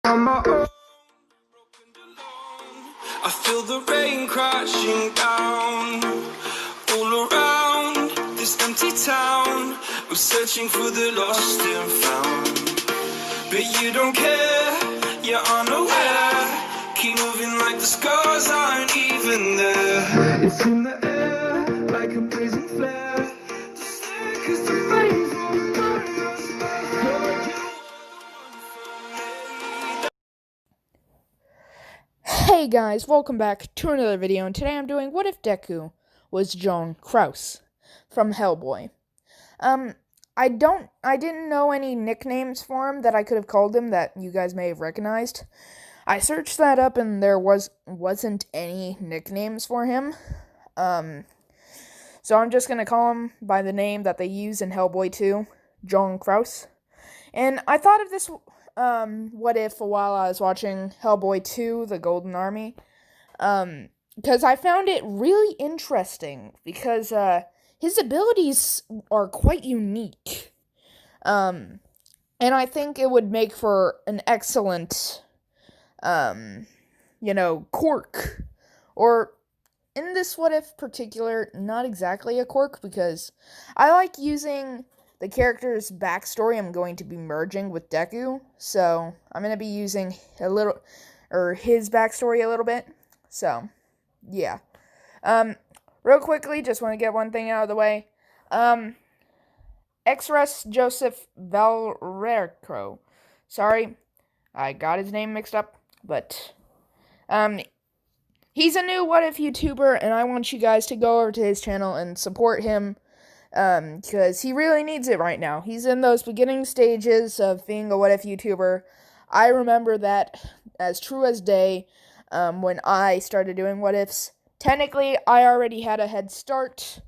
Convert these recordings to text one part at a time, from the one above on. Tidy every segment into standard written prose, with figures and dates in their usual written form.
on my own, I feel the rain crashing down all around this empty town. I'm searching for the lost and found, but you don't care, you're unaware. Keep moving like the scars aren't even there. It's in the air, like a blazing flare. Just stare, 'cause the flames won't burn us. You're you. Hey guys, welcome back to another video, and today I'm doing What If Deku was Johann Krauss from Hellboy. I didn't know any nicknames for him that I could have called him that you guys may have recognized. I searched that up and there wasn't any nicknames for him. So I'm just gonna call him by the name that they use in Hellboy 2, Johann Krauss. And I thought of this what if while I was watching Hellboy 2, The Golden Army, because I found it really interesting, because his abilities are quite unique, and I think it would make for an excellent, quirk, or in this what if particular, not exactly a quirk, because I like using the character's backstory. I'm going to be merging with Deku, so I'm going to be using his backstory a little bit, so, yeah. Real quickly, just want to get one thing out of the way. Express Joseph Valrecro. Sorry, I got his name mixed up, but, he's a new What If YouTuber, and I want you guys to go over to his channel and support him, because he really needs it right now. He's in those beginning stages of being a What If YouTuber. I remember that as true as day, when I started doing What Ifs. Technically, I already had a head start,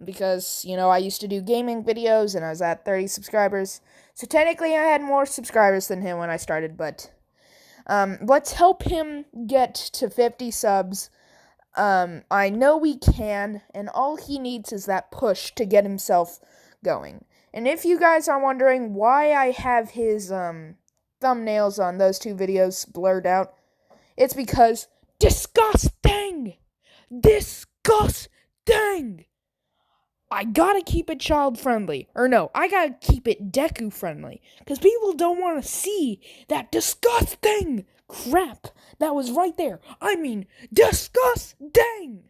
because, I used to do gaming videos, and I was at 30 subscribers. So technically, I had more subscribers than him when I started, but, let's help him get to 50 subs. I know we can, and all he needs is that push to get himself going. And if you guys are wondering why I have his, thumbnails on those two videos blurred out, it's because disgusting! Disgusting! I gotta keep it child-friendly. Or no, I gotta keep it Deku-friendly. Because people don't want to see that disgusting crap that was right there. I mean, disgusting!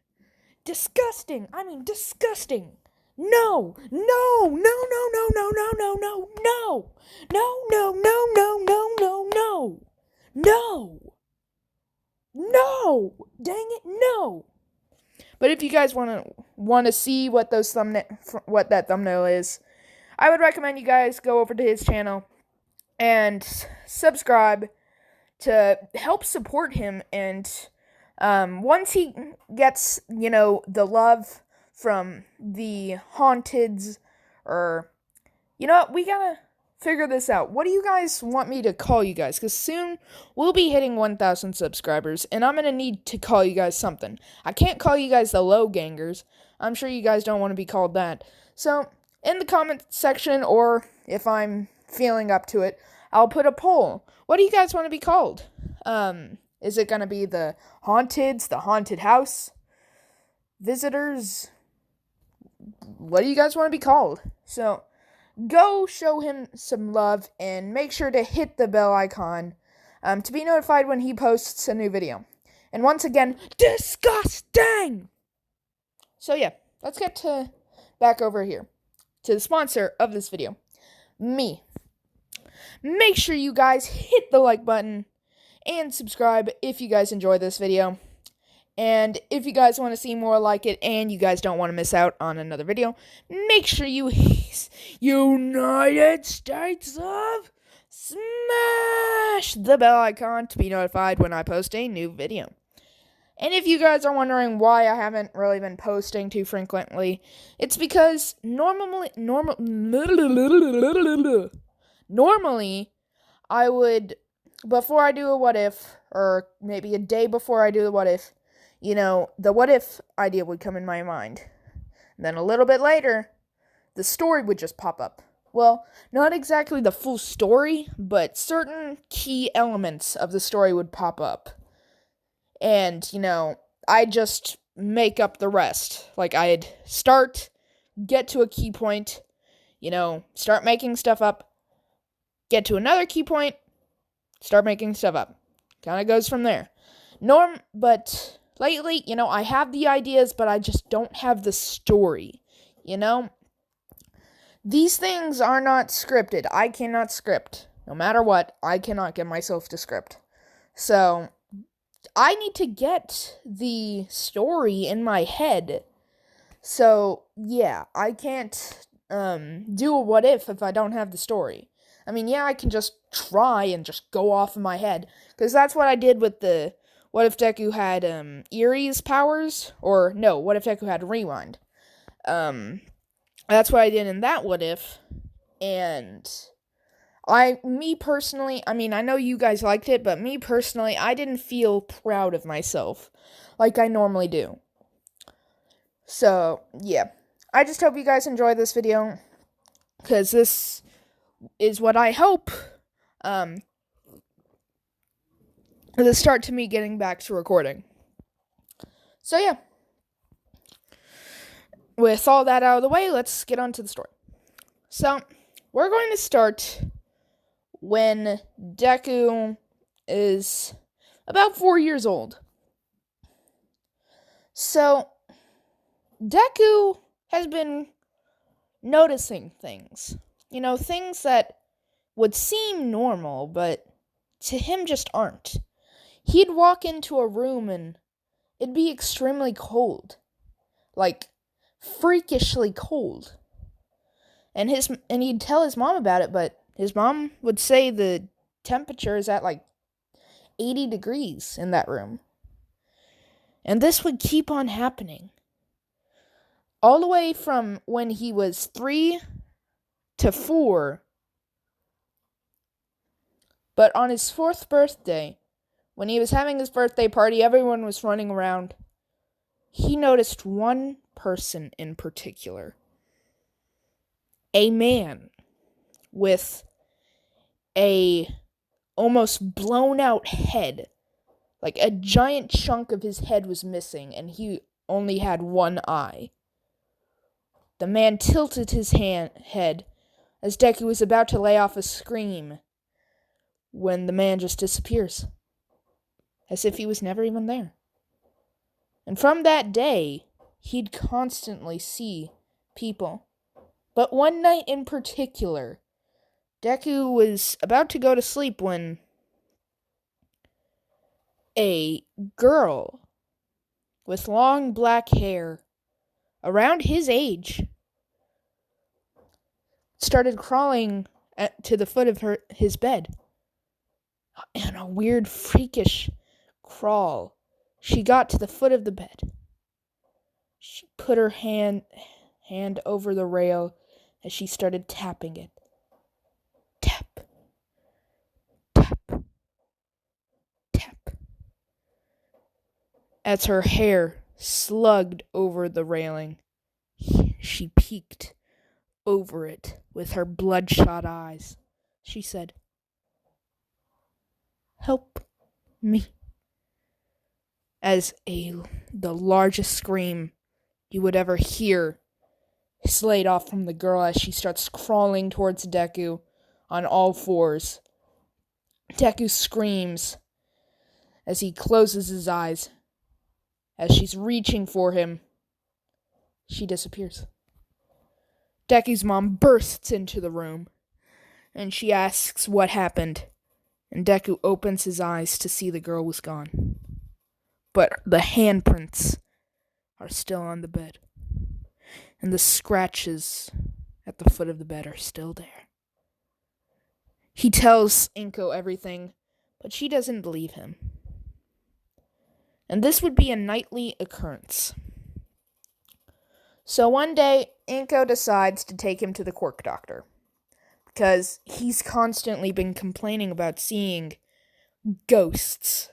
Disgusting! I mean, disgusting! No! No! No, no, no, no, no, no, no, no! No, no, no, no, no, no, no! No! No! Dang it, no! But if you guys want to see what that thumbnail is, I would recommend you guys go over to his channel and subscribe to help support him. And once he gets, the love from the haunteds, or, we gotta figure this out. What do you guys want me to call you guys? Because soon we'll be hitting 1,000 subscribers, and I'm going to need to call you guys something. I can't call you guys the Low Gangers. I'm sure you guys don't want to be called that. So, in the comment section, or if I'm feeling up to it, I'll put a poll. What do you guys want to be called? Is it going to be the Haunteds, the Haunted House, Visitors? What do you guys want to be called? So, go show him some love, and make sure to hit the bell icon to be notified when he posts a new video. And once again, disgusting! So yeah, let's get back over here to the sponsor of this video, me. Make sure you guys hit the like button and subscribe if you guys enjoy this video. And if you guys want to see more like it, and you guys don't want to miss out on another video, make sure you United States of smash the bell icon to be notified when I post a new video. And if you guys are wondering why I haven't really been posting too frequently, it's because normally I would, before I do a what if, or maybe a day before I do the what if, the what if idea would come in my mind. And then a little bit later, the story would just pop up. well, not exactly the full story, but certain key elements of the story would pop up. And, I just make up the rest. Like, I'd get to a key point, start making stuff up, get to another key point, start making stuff up. Kind of goes from there. But lately, I have the ideas, but I just don't have the story, These things are not scripted. I cannot script. No matter what, I cannot get myself to script. So, I need to get the story in my head. So, yeah, I can't do a what if I don't have the story. I mean, yeah, I can just try and just go off in my head. Because that's what I did with the what if Deku had Erie's powers? Or, no, what if Deku had Rewind? That's what I did in that what if. And me personally, I mean, I know you guys liked it, but me personally, I didn't feel proud of myself like I normally do. So, yeah. I just hope you guys enjoy this video, because this is what I hope the start to me getting back to recording. So, yeah. With all that out of the way, let's get on to the story. So, we're going to start when Deku is about 4 years old. So, Deku has been noticing things. Things that would seem normal, but to him just aren't. He'd walk into a room and it'd be extremely cold. Like, freakishly cold. And he'd tell his mom about it, but his mom would say the temperature is at like 80 degrees in that room. And this would keep on happening. All the way from when he was 3 to 4. But on his 4th birthday, when he was having his birthday party, everyone was running around. He noticed one person in particular. A man with a almost blown out head. Like a giant chunk of his head was missing, and he only had one eye. The man tilted his head as Deku was about to lay off a scream when the man just disappears. As if he was never even there. And from that day, he'd constantly see people. But one night in particular, Deku was about to go to sleep when a girl with long black hair, around his age, started crawling to the foot of his bed. In a weird, freakish crawl, she got to the foot of the bed. She put her hand over the rail as she started tapping it. Tap, tap, tap. As her hair slugged over the railing, she peeked over it with her bloodshot eyes. She said, "Help me." As the largest scream you would ever hear slayed off from the girl as she starts crawling towards Deku on all fours. Deku screams as he closes his eyes. As she's reaching for him, she disappears. Deku's mom bursts into the room, and she asks what happened, and Deku opens his eyes to see the girl was gone. But the handprints are still on the bed, and the scratches at the foot of the bed are still there. He tells Inko everything, but she doesn't believe him. And this would be a nightly occurrence. So one day, Inko decides to take him to the quirk doctor, because he's constantly been complaining about seeing ghosts.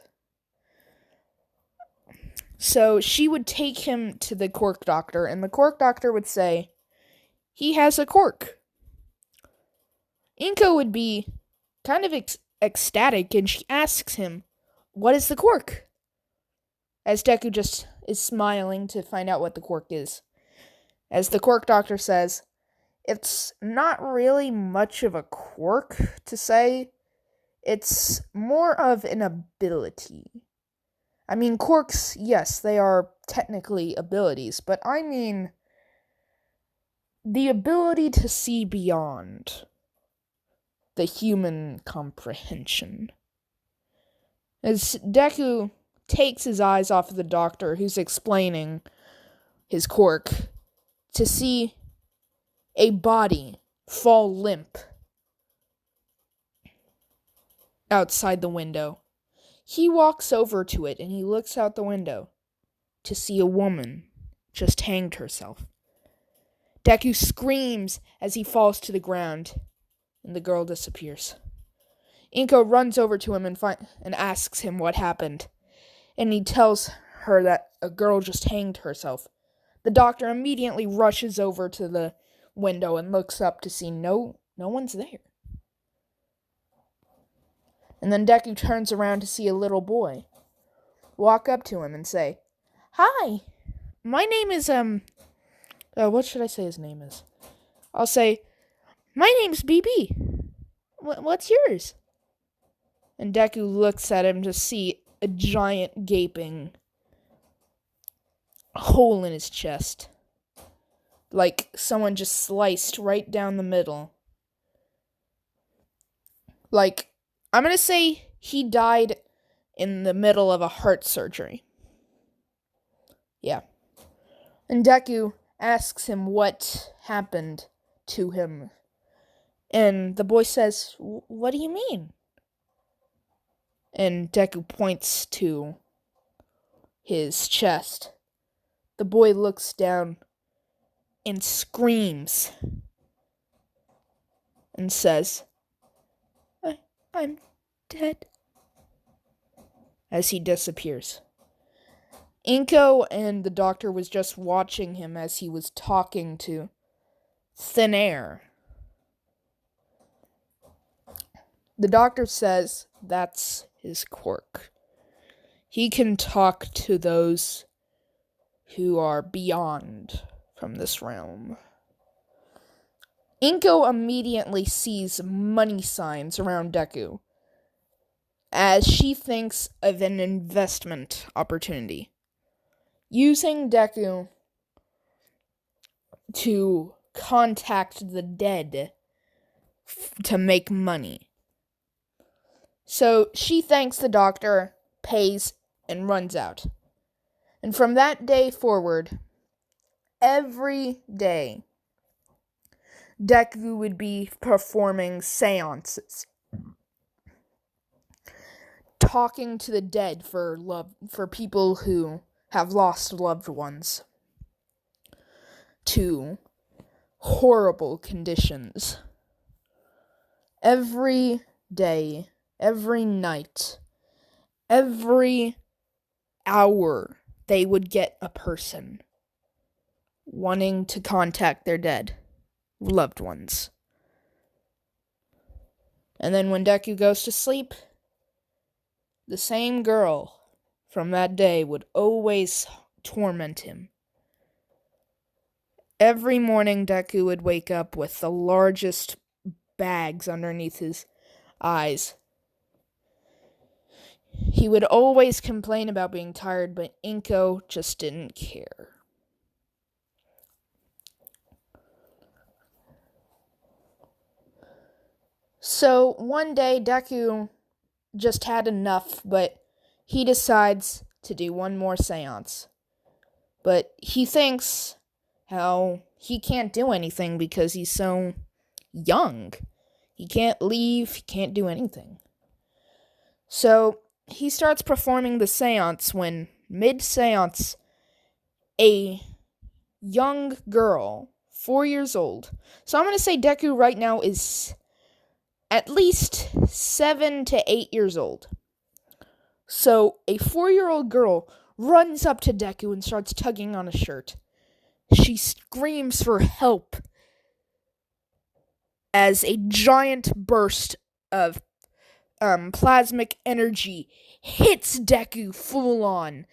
So she would take him to the quirk doctor, and the quirk doctor would say, "He has a quirk." Inko would be kind of ecstatic, and she asks him, "What is the quirk?" As Deku just is smiling to find out what the quirk is. As the quirk doctor says, it's not really much of a quirk to say. It's more of an ability. I mean, quirks, yes, they are technically abilities, but I mean the ability to see beyond the human comprehension. As Deku takes his eyes off of the doctor who's explaining his quirk to see a body fall limp outside the window. He walks over to it and he looks out the window to see a woman just hanged herself. Deku screams as he falls to the ground and the girl disappears. Inko runs over to him and asks him what happened, and he tells her that a girl just hanged herself. The doctor immediately rushes over to the window and looks up to see no one's there. And then Deku turns around to see a little boy walk up to him and say, "Hi, my name is, what should I say his name is? I'll say, my name's BB. What's yours?" And Deku looks at him to see a giant gaping hole in his chest. Like someone just sliced right down the middle. Like, I'm gonna say he died in the middle of a heart surgery. Yeah. And Deku asks him what happened to him. And the boy says, "What do you mean?" And Deku points to his chest. The boy looks down and screams and says, I'm dead," as he disappears. Inko and the doctor was just watching him as he was talking to thin air. The doctor says that's his quirk. He can talk to those who are beyond from this realm. Inko immediately sees money signs around Deku as she thinks of an investment opportunity. Using Deku to contact the dead to make money. So she thanks the doctor, pays, and runs out. And from that day forward, every day, Deku would be performing seances, talking to the dead for people who have lost loved ones to horrible conditions. Every day, every night, every hour, they would get a person wanting to contact their dead loved ones. And then when Deku goes to sleep, the same girl from that day would always torment him. Every morning, Deku would wake up with the largest bags underneath his eyes. He would always complain about being tired, but Inko just didn't care. So one day, Deku just had enough, but he decides to do one more seance. But he thinks how he can't do anything because he's so young. He can't leave, he can't do anything. So he starts performing the seance when, mid-seance, a young girl, 4 years old. So I'm going to say Deku right now is at least 7 to 8 years old. So a 4-year-old girl runs up to Deku and starts tugging on his shirt. She screams for help as a giant burst of plasmic energy hits Deku full on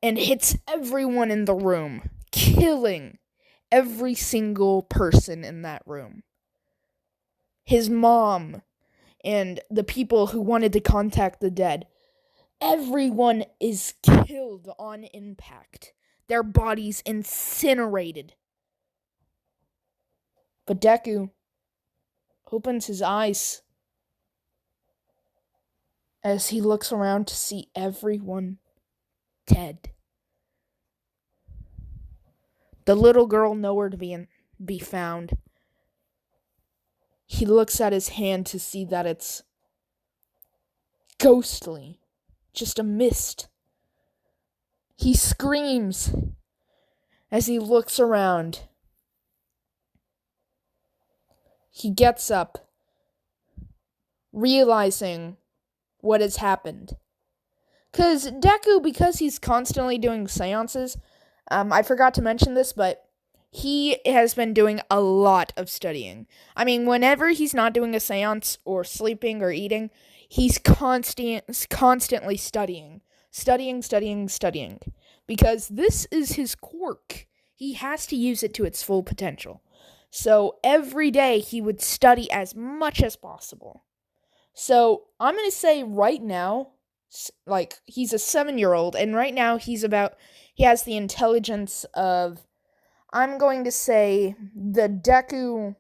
and hits everyone in the room, killing every single person in that room. His mom and the people who wanted to contact the dead. Everyone is killed on impact. Their bodies incinerated. But Deku opens his eyes as he looks around to see everyone dead. The little girl nowhere to be found. He looks at his hand to see that it's ghostly, just a mist. He screams as he looks around. He gets up, realizing what has happened. Because he's constantly doing seances, I forgot to mention this, but he has been doing a lot of studying. I mean, whenever he's not doing a seance or sleeping or eating, he's constantly studying. Studying. Because this is his quirk. He has to use it to its full potential. So every day he would study as much as possible. So I'm going to say right now, like, he's a 7-year-old, and right now he has the intelligence of, I'm going to say, the Deku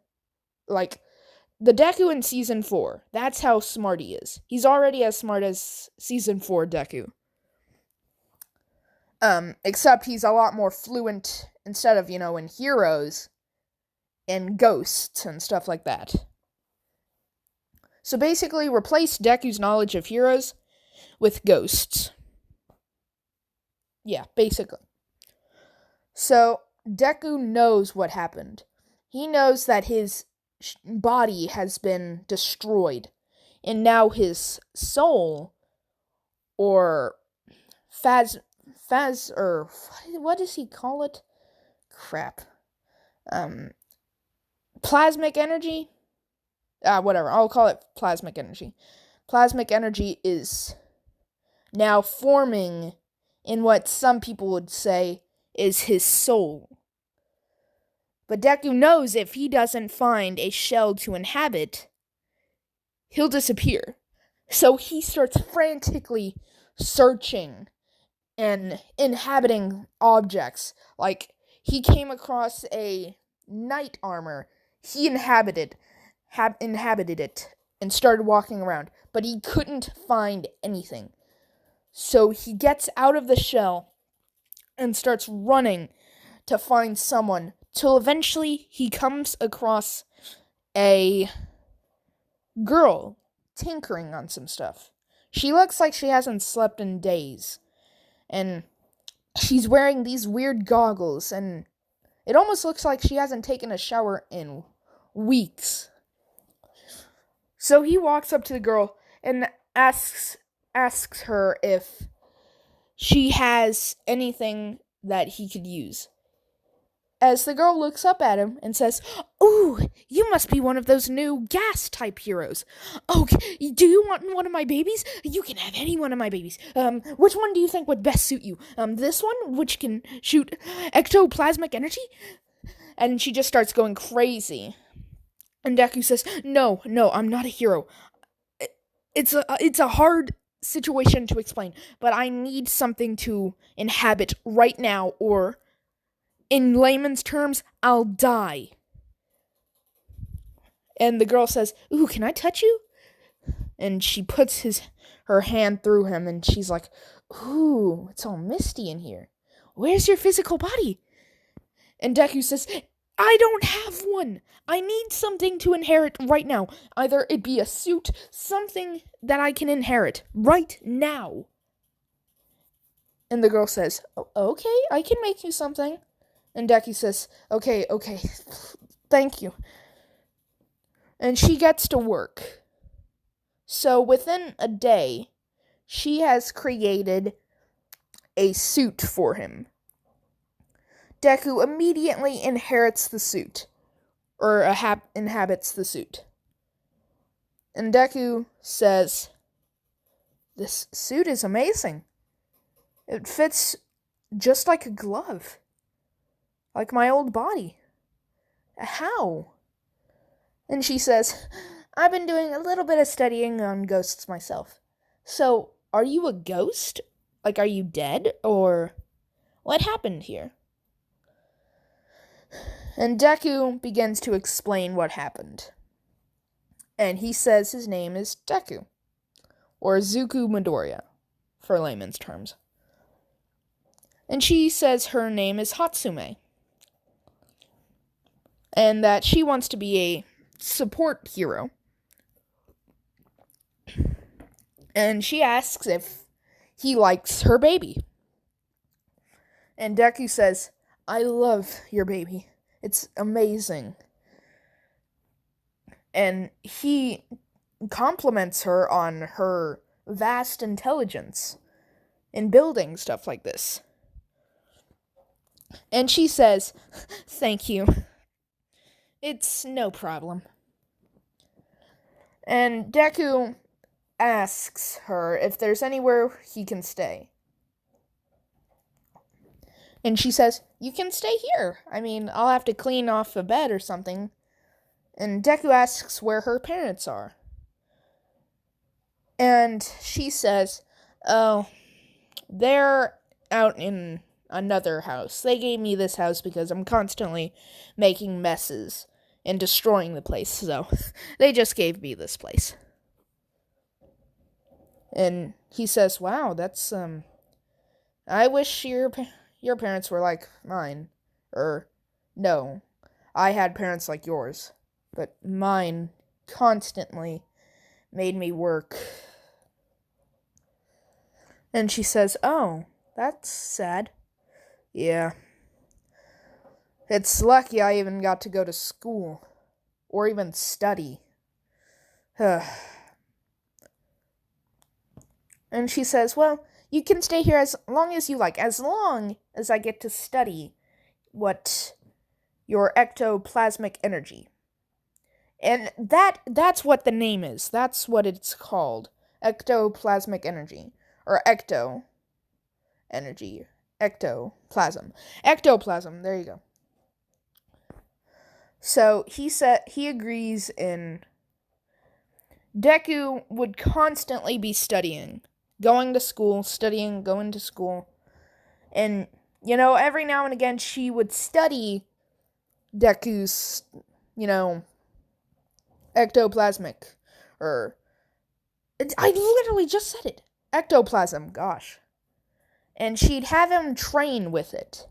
in Season 4. That's how smart he is. He's already as smart as Season 4 Deku. Except he's a lot more fluent, instead of, in heroes, and ghosts and stuff like that. So basically, replace Deku's knowledge of heroes with ghosts. Yeah, basically. So, Deku knows what happened. He knows that his body has been destroyed, and now his soul, or what does he call it? Crap. Plasmic energy? Whatever, I'll call it plasmic energy. Plasmic energy is now forming in what some people would say is his soul. But Deku knows if he doesn't find a shell to inhabit, he'll disappear. So he starts frantically searching and inhabiting objects. Like, he came across a knight armor. He inhabited it and started walking around, but he couldn't find anything. So he gets out of the shell and starts running to find someone, till eventually he comes across a girl tinkering on some stuff. She looks like she hasn't slept in days, and she's wearing these weird goggles, and it almost looks like she hasn't taken a shower in weeks. So he walks up to the girl and asks her if she has anything that he could use. As the girl looks up at him and says, "Ooh, you must be one of those new gas-type heroes. Oh, do you want one of my babies? You can have any one of my babies. Which one do you think would best suit you? This one, which can shoot ectoplasmic energy?" And she just starts going crazy. And Deku says, No, I'm not a hero. It's a hard situation to explain, but I need something to inhabit right now, or, in layman's terms, I'll die. And the girl says, "Ooh, can I touch you?" And she puts her hand through him, and she's like, "Ooh, it's all misty in here. Where's your physical body?" And Deku says, "I don't have one. I need something to inherit right now. Either it be a suit, something that I can inherit right now." And the girl says, "Okay, I can make you something." And Deku says, Okay, thank you." And she gets to work. So within a day, she has created a suit for him. Deku immediately inherits the suit. or inhabits the suit. And Deku says, "This suit is amazing. It fits just like a glove, like my old body. How?" And she says, "I've been doing a little bit of studying on ghosts myself. So, are you a ghost? Like, are you dead? Or what happened here?" And Deku begins to explain what happened. And he says his name is Deku, or Zuko Midoriya, for layman's terms. And she says her name is Hatsume, and that she wants to be a support hero. And she asks if he likes her baby. And Deku says, "I love your baby. It's amazing." And he compliments her on her vast intelligence in building stuff like this. And she says, "Thank you. It's no problem." And Deku asks her if there's anywhere he can stay. And she says, "You can stay here. I mean, I'll have to clean off a bed or something." And Deku asks where her parents are. And she says, "Oh, they're out in another house. They gave me this house because I'm constantly making messes and destroying the place. So they just gave me this place." And he says, "Wow, that's, I wish your parents were like mine. No, I had parents like yours. But mine constantly made me work." And she says, "Oh, that's sad." "Yeah. It's lucky I even got to go to school. Or even study." And she says, "Well, you can stay here as long as you like, as long as I get to study what your ectoplasmic energy." And that's what the name is. That's what it's called. Ectoplasmic energy. Or ecto energy. Ectoplasm. Ectoplasm, there you go. So he agrees, and Deku would constantly be studying. Going to school, studying, going to school. And, every now and again she would study Deku's, ectoplasmic, I literally just said it. Ectoplasm, gosh. And she'd have him train with it.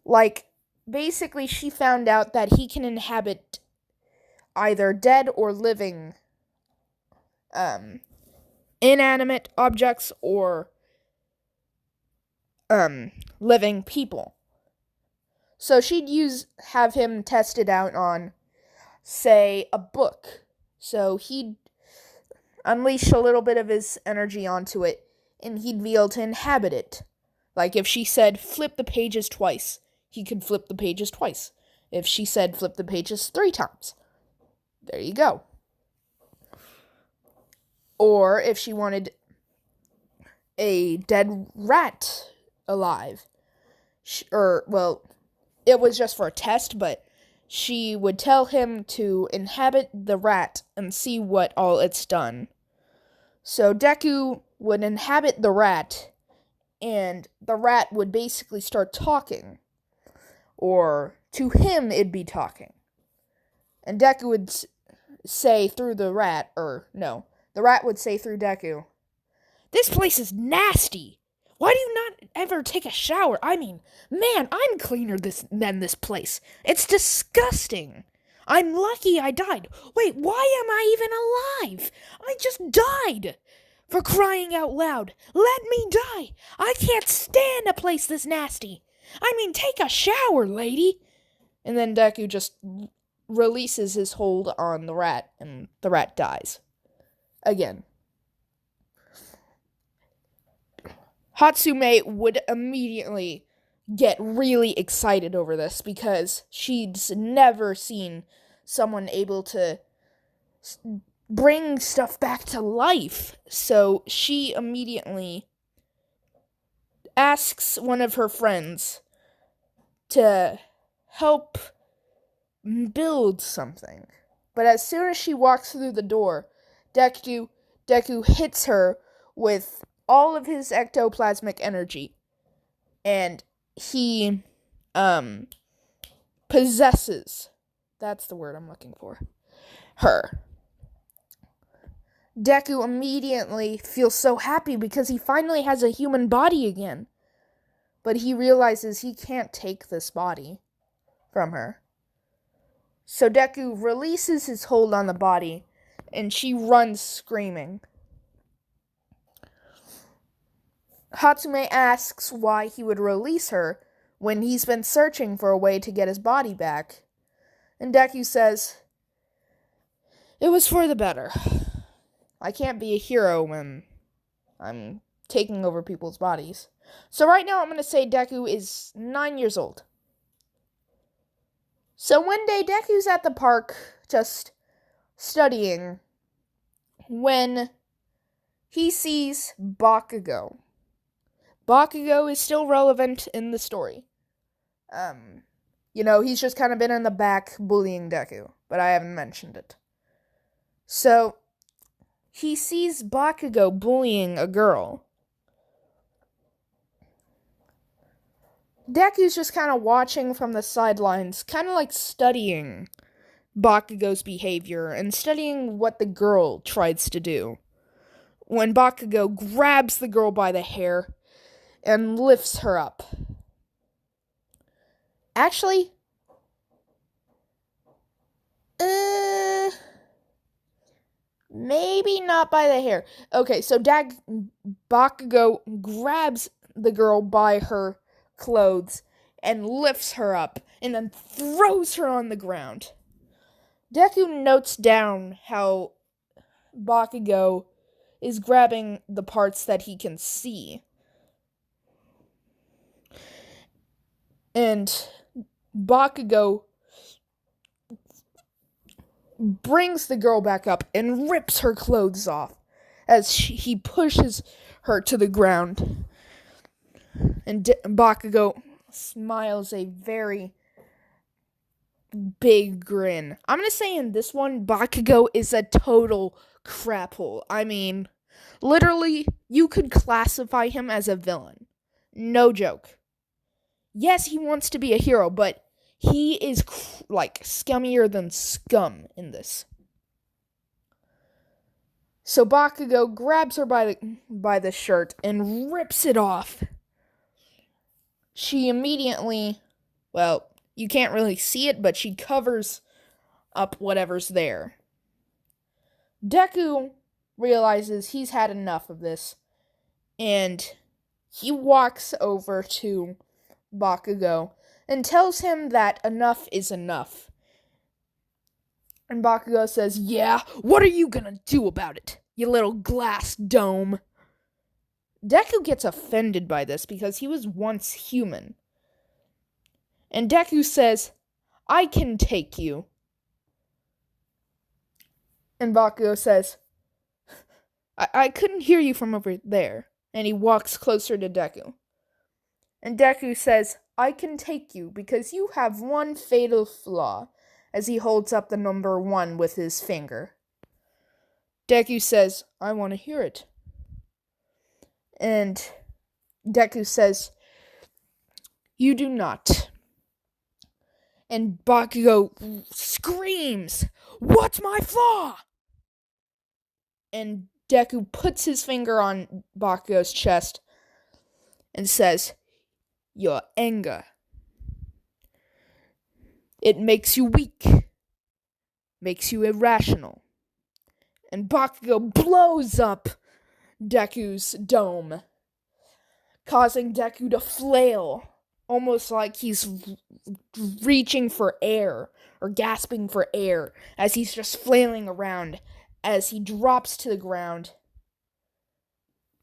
Like, basically she found out that he can inhabit either dead or living, inanimate objects or, living people. So she'd have him test it out on, say, a book. So he'd unleash a little bit of his energy onto it, and he'd be able to inhabit it. Like if she said, "Flip the pages twice," he could flip the pages twice. If she said, "Flip the pages 3 times," there you go. Or if she wanted a dead rat alive, it was just for a test, but she would tell him to inhabit the rat and see what all it's done. So Deku would inhabit the rat, and the rat would basically start talking. Or to him, it'd be talking. And Deku would say through the rat, the rat would say through Deku, "This place is nasty. Why do you not ever take a shower? I mean, man, I'm cleaner than this place. It's disgusting. I'm lucky I died. Wait, why am I even alive? I just died. For crying out loud, let me die. I can't stand a place this nasty. I mean, take a shower, lady." And then Deku just releases his hold on the rat, and the rat dies. Again. Hatsume would immediately get really excited over this because she's never seen someone able to bring stuff back to life. So she immediately asks one of her friends to help build something. But as soon as she walks through the door, Deku hits her with all of his ectoplasmic energy, and he possesses, that's the word I'm looking for, her. Deku immediately feels so happy because he finally has a human body again. But he realizes he can't take this body from her. So Deku releases his hold on the body, and she runs screaming. Hatsume asks why he would release her when he's been searching for a way to get his body back. And Deku says, "It was for the better. I can't be a hero when I'm taking over people's bodies." So right now I'm going to say Deku is 9 years old. So one day Deku's at the park just studying when he sees Bakugo. Bakugo is still relevant in the story. He's just kind of been in the back bullying Deku, but I haven't mentioned it. So he sees Bakugo bullying a girl. Deku's just kind of watching from the sidelines, kind of like studying Bakugo's behavior and studying what the girl tries to do. When Bakugo grabs the girl by the hair and lifts her up. Actually, maybe not by the hair. Okay, so Bakugo grabs the girl by her clothes and lifts her up and then throws her on the ground. Deku notes down how Bakugo is grabbing the parts that he can see. And Bakugo brings the girl back up and rips her clothes off as he pushes her to the ground. And Bakugo smiles a very big grin. I'm going to say in this one, Bakugo is a total crap hole. I mean, literally, you could classify him as a villain. No joke. Yes, he wants to be a hero, but he is scummier than scum in this. So Bakugo grabs her by the shirt and rips it off. She immediately, you can't really see it, but she covers up whatever's there. Deku realizes he's had enough of this, and he walks over to Bakugo and tells him that enough is enough. And Bakugo says, "Yeah, what are you gonna do about it, you little glass dome?" Deku gets offended by this because he was once human. And Deku says, "I can take you." And Bakugo says, I couldn't hear you from over there." And he walks closer to Deku. And Deku says, "I can take you because you have one fatal flaw," as he holds up the number 1 with his finger. Deku says, "I want to hear it." And Deku says, "You do not." And Bakugo screams, "What's my flaw?" And Deku puts his finger on Bakugo's chest and says, "Your anger. It makes you weak, makes you irrational." And Bakugo blows up Deku's dome, causing Deku to flail, almost like he's reaching for air or gasping for air as he's just flailing around as he drops to the ground,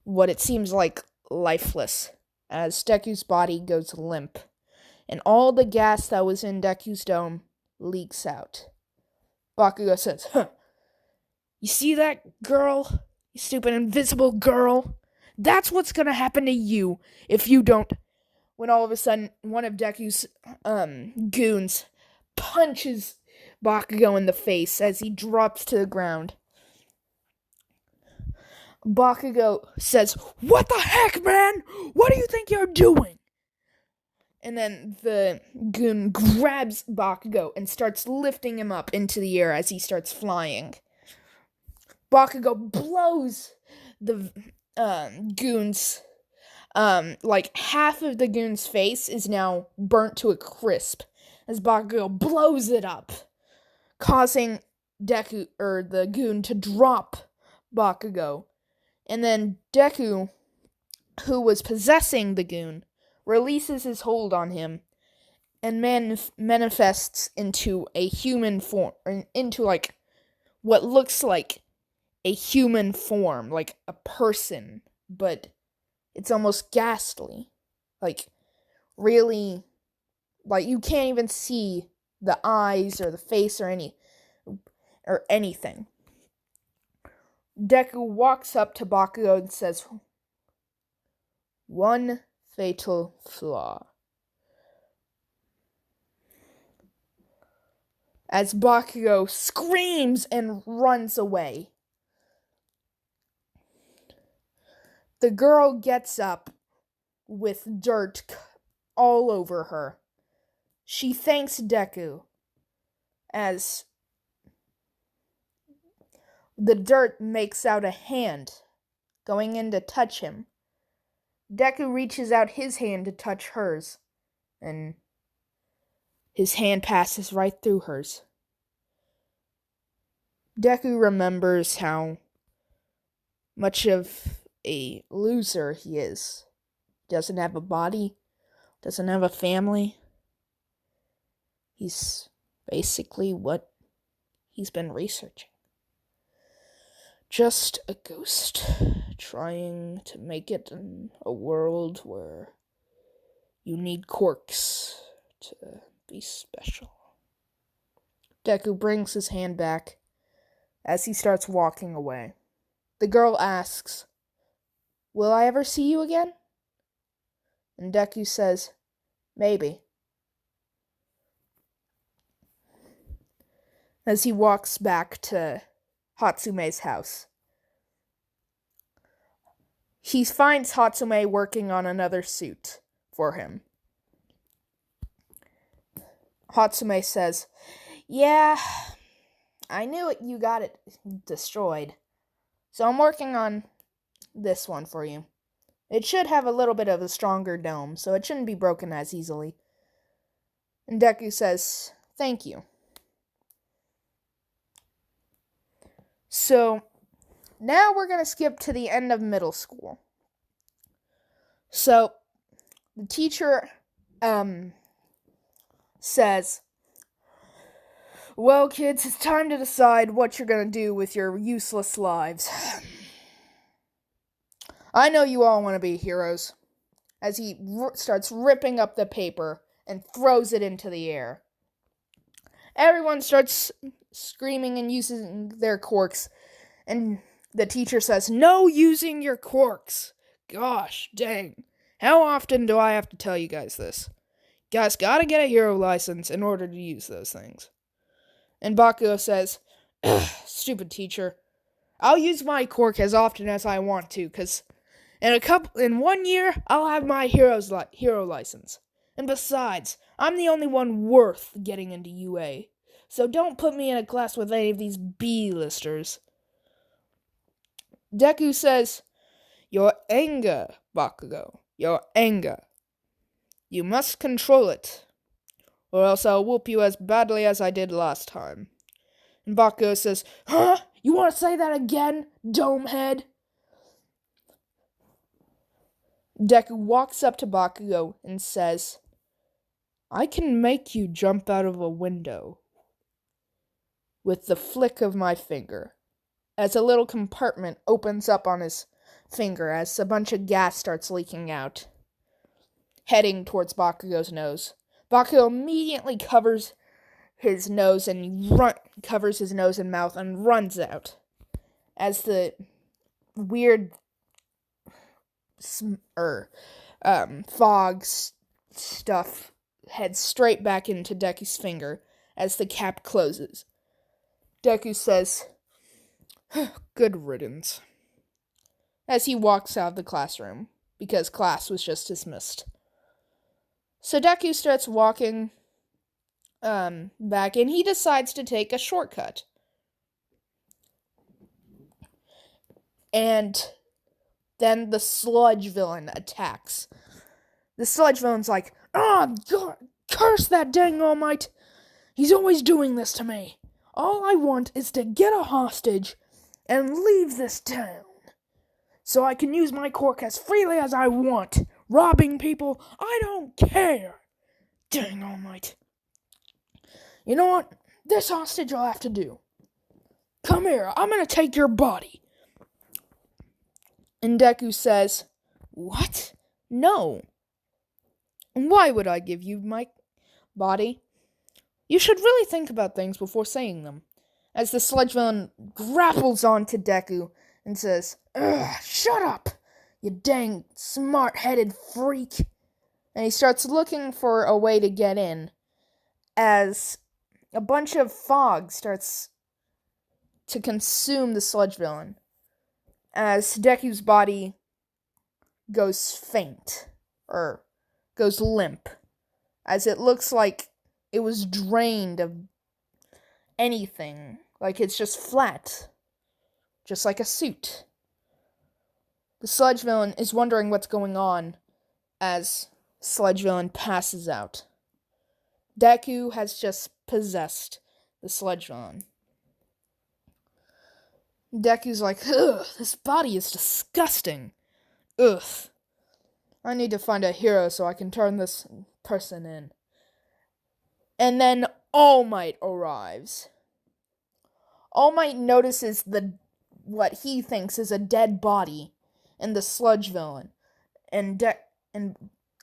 what it seems like lifeless, as Deku's body goes limp, and all the gas that was in Deku's dome leaks out. Bakugo says, You see that, girl? You stupid invisible girl? That's what's gonna happen to you if you don't. When all of a sudden, one of Deku's goons punches Bakugo in the face as he drops to the ground. Bakugo says, What the heck, man? What do you think you're doing? And then the goon grabs Bakugo and starts lifting him up into the air as he starts flying. Bakugo blows the goons. Half of the goon's face is now burnt to a crisp as Bakugo blows it up, causing the goon to drop Bakugo. And then Deku, who was possessing the goon, releases his hold on him and manifests into a human form, into what looks like a human form, like a person, but it's almost ghastly. Really, you can't even see the eyes or the face or anything. Deku walks up to Bakugo and says, One fatal flaw. As Bakugo screams and runs away. The girl gets up with dirt all over her. She thanks Deku as the dirt makes out a hand going in to touch him. Deku reaches out his hand to touch hers, and his hand passes right through hers. Deku remembers how much of a loser he is. Doesn't have a body, doesn't have a family. He's basically what he's been researching. Just a ghost trying to make it in a world where you need quirks to be special. Deku brings his hand back as he starts walking away. The girl asks, Will I ever see you again? And Deku says, Maybe. As he walks back to Hatsume's house. He finds Hatsume working on another suit for him. Hatsume says, Yeah, I knew it. You got it destroyed. So I'm working on this one for you. It should have a little bit of a stronger dome, so it shouldn't be broken as easily. And Deku says, Thank you. So, now we're going to skip to the end of middle school. So, the teacher says, Well, kids, it's time to decide what you're going to do with your useless lives. I know you all want to be heroes. As he starts ripping up the paper and throws it into the air. Everyone starts screaming and using their quirks. And the teacher says, No using your quirks. Gosh, dang. How often do I have to tell you guys this? Guys gotta get a hero license in order to use those things. And Bakugo says, Stupid teacher. I'll use my quirk as often as I want to, because in 1 year, I'll have my hero license. And besides, I'm the only one worth getting into UA. So don't put me in a class with any of these B-listers. Deku says, Your anger, Bakugo. Your anger. You must control it, or else I'll whoop you as badly as I did last time. And Bakugo says, Huh? You want to say that again, domehead? Deku walks up to Bakugo and says, I can make you jump out of a window with the flick of my finger. As a little compartment opens up on his finger as a bunch of gas starts leaking out. heading towards Bakugo's nose. Bakugo immediately covers his nose and mouth and runs out as the weird fog stuff heads straight back into Deku's finger as the cap closes. Deku says, "Good riddance," as he walks out of the classroom, because class was just dismissed. So Deku starts walking back, and he decides to take a shortcut. And then the sludge villain attacks. The sludge villain's like, "Oh, God, curse that dang All Might! He's always doing this to me. All I want is to get a hostage and leave this town, so I can use my quirk as freely as I want. Robbing people, I don't care. Dang All Might. You know what? This hostage will have to do. Come here, I'm gonna take your body." And Deku says, "What? No. Why would I give you my body? You should really think about things before saying them." As the sludge villain grapples onto Deku and says, "Ugh, shut up, you dang smart-headed freak." And he starts looking for a way to get in as a bunch of fog starts to consume the sludge villain as Deku's body goes faint, or goes limp, as it looks like it was drained of anything, like it's just flat, just like a suit. The sludge villain is wondering what's going on as sludge villain passes out. Deku has just possessed the sludge villain. Deku's like, "Ugh, this body is disgusting. Ugh. I need to find a hero so I can turn this person in." And then All Might arrives. All Might notices what he thinks is a dead body in the sludge villain. And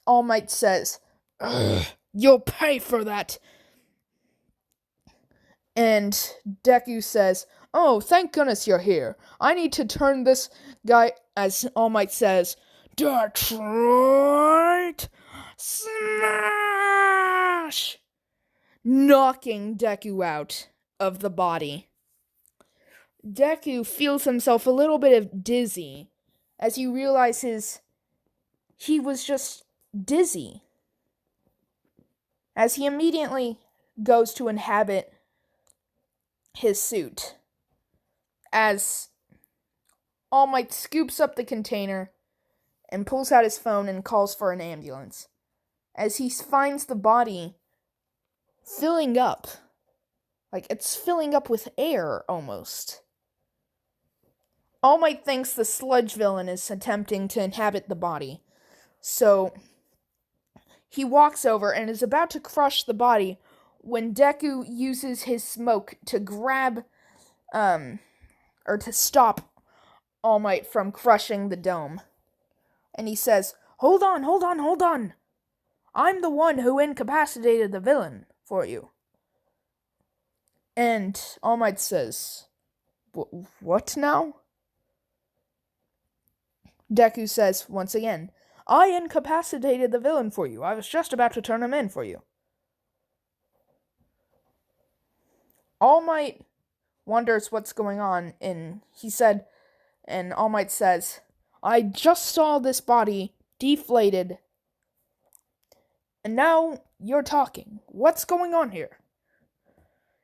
All Might says, "Ugh, you'll pay for that." And Deku says, "Oh, thank goodness you're here. I need to turn this guy," as All Might says, "Detroit Smash!" knocking Deku out of the body. Deku feels himself a little bit dizzy as he realizes he was just dizzy. As he immediately goes to inhabit his suit, as All Might scoops up the container and pulls out his phone and calls for an ambulance, as he finds the body filling up. Like, it's filling up with air, almost. All Might thinks the sludge villain is attempting to inhabit the body, so he walks over and is about to crush the body when Deku uses his smoke to grab, or to stop All Might from crushing the dome. And he says, hold on. I'm the one who incapacitated the villain for you." And All Might says, "What now?" Deku says once again, "I incapacitated the villain for you. I was just about to turn him in for you." All Might wonders what's going on, and All Might says, "I just saw this body deflated, and now you're talking. What's going on here?"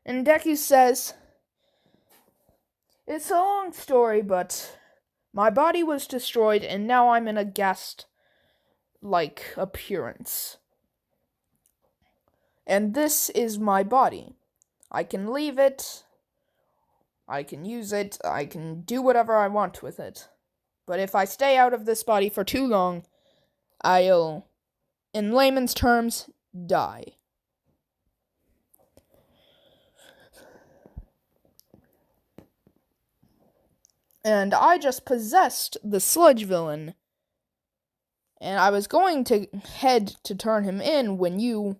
And Deku says, "It's a long story, but my body was destroyed, and now I'm in a guest-like appearance. And this is my body. I can leave it, I can use it, I can do whatever I want with it. But if I stay out of this body for too long, I'll, in layman's terms, die." And I just possessed the sludge villain And I was going to head to turn him in when you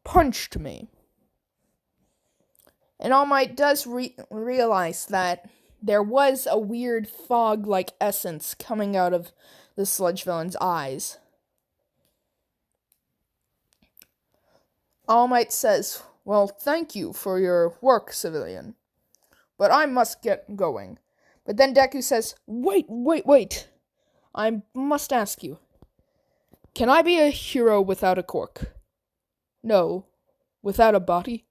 punched me. And All Might does realize that there was a weird fog-like essence coming out of the sludge villain's eyes. All Might says, "Well, thank you for your work, civilian. But I must get going." But then Deku says, Wait. I must ask you. Can I be a hero without a cork? No, without a body?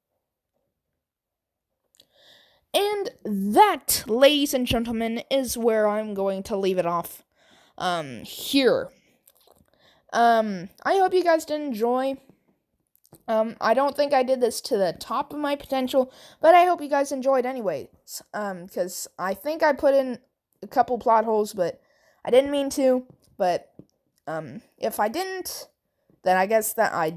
And that, ladies and gentlemen, is where I'm going to leave it off. Here. I hope you guys did enjoy. I don't think I did this to the top of my potential, but I hope you guys enjoyed anyways. Because I think I put in a couple plot holes, but I didn't mean to. But, if I didn't, then I guess that I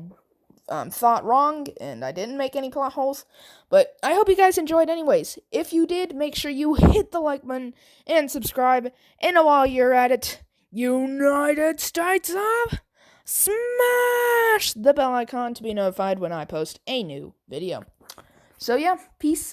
thought wrong, and I didn't make any plot holes. But I hope you guys enjoyed anyways. If you did, make sure you hit the like button and subscribe. And while you're at it, United States of... smash the bell icon to be notified when I post a new video. So yeah, peace